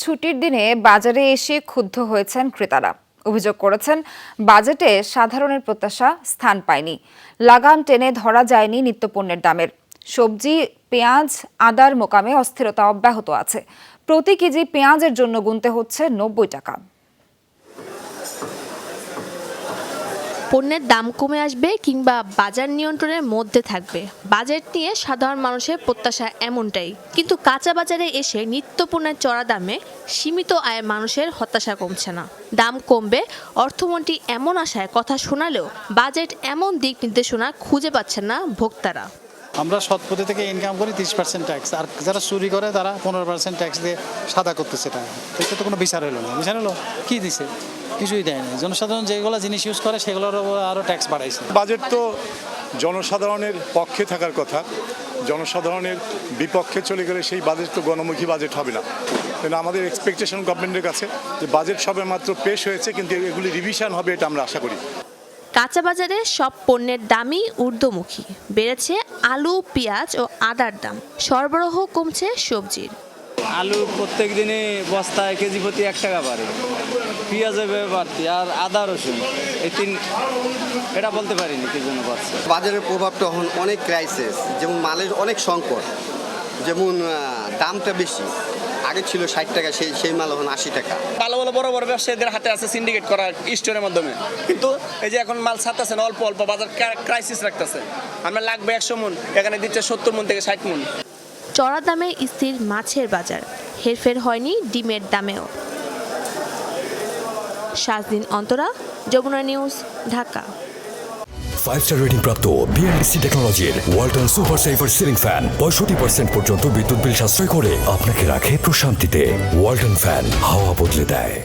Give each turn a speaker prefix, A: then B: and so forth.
A: ছুটির দিনে বাজারে এসে ক্ষুব্ধ হয়েছেন ক্রেতারা। অভিযোগ করেছেন বাজেটে সাধারণের প্রত্যাশা স্থান পায়নি, লাগাম টেনে ধরা যায়নি নিত্যপণ্যের দামের। সবজি, পেঁয়াজ, আদার মোকামে অস্থিরতা অব্যাহত আছে। প্রতি কেজি পেঁয়াজের জন্য গুনতে হচ্ছে ৯০ টাকা।
B: পণ্যের দাম কমে আসবে কিংবা বাজার নিয়ন্ত্রণের মধ্যে থাকবে, বাজেট নিয়ে সাধারণ মানুষের প্রত্যাশা এমনটাই। কিন্তু কাঁচা বাজারে এসে নিত্যপণ্যের চড়া দামে সীমিত আয়ের মানুষের হতাশা কমছে না। দাম কমবে অর্থমন্ত্রী এমন আশায় কথা শোনালেও বাজেট এমন দিক নির্দেশনা খুঁজে পাচ্ছেন না ভোক্তারা।
C: আমরা সৎ পথে থেকে ইনকাম করি 30% ট্যাক্স, আর যারা চুরি করে তারা 15% ট্যাক্স দিয়ে সাদা করতেছে টাকা। এটা তো কোনো বিচার হলো না। বিচার হলো কি দিছে? কিছুই দেয় না। জনসাধারণ যেগুলো জিনিস ইউজ করে সেগুলোর আরও ট্যাক্স বাড়াইছে।
D: বাজেট তো জনসাধারণের পক্ষে থাকার কথা, জনসাধারণের বিপক্ষে চলে গেলে সেই বাজেট তো গণমুখী বাজেট হবে না। কিন্তু আমাদের এক্সপেকটেশন গভর্নমেন্টের কাছে যে বাজেট সবে মাত্র পেশ হয়েছে, কিন্তু এগুলি রিভিশন হবে এটা আমরা আশা করি।
B: কাঁচা বাজারে সব পণ্যের দামই ঊর্ধ্বমুখী। বেড়েছে আলু, পেঁয়াজ ও আদার দাম, সরবরাহ কমছে সবজির।
E: আলু প্রত্যেক দিনে বস্তায় কেজি প্রতি 1 টাকা বাড়ে, পেঁয়াজের বাড়তি, আর আদা রসুন এটা বলতে পারিনি কি জন্য বাড়ছে।
F: বাজারের প্রভাবটা এখন অনেক ক্রাইসিস, যেমন মালের অনেক সংকট, যেমন দামটা বেশি। আগে ছিল 60 টাকা, সেই মাল এখন 80 টাকা।
G: ভালো ভালো বড় বড় ব্যবসায়ীদের হাতে আছে সিন্ডিকেট করা স্টোরের মাধ্যমে, কিন্তু এই যে এখন মাল ছাড়তেছে না, অল্প অল্প বাজার ক্রাইসিস রাখতেছে। আমরা লাগবে 100 মন, এখানে দিচ্ছে 70 মন থেকে 60 মন।
B: চড়া দামে স্থির মাছের বাজার, হেরফের হয়নি ডিমের দামেও। Shajdin Antara, Jamuna news, Dhaka.
H: Five star rating প্রাপ্ত বিএলডিসি টেকনোলজির Walton super saver ceiling fan 65% পর্যন্ত বিদ্যুৎ বিল সাশ্রয় করে আপনাকে রাখে প্রশান্তিতে। ওয়ালটন ফ্যান হাওয়া বদলে দেয়।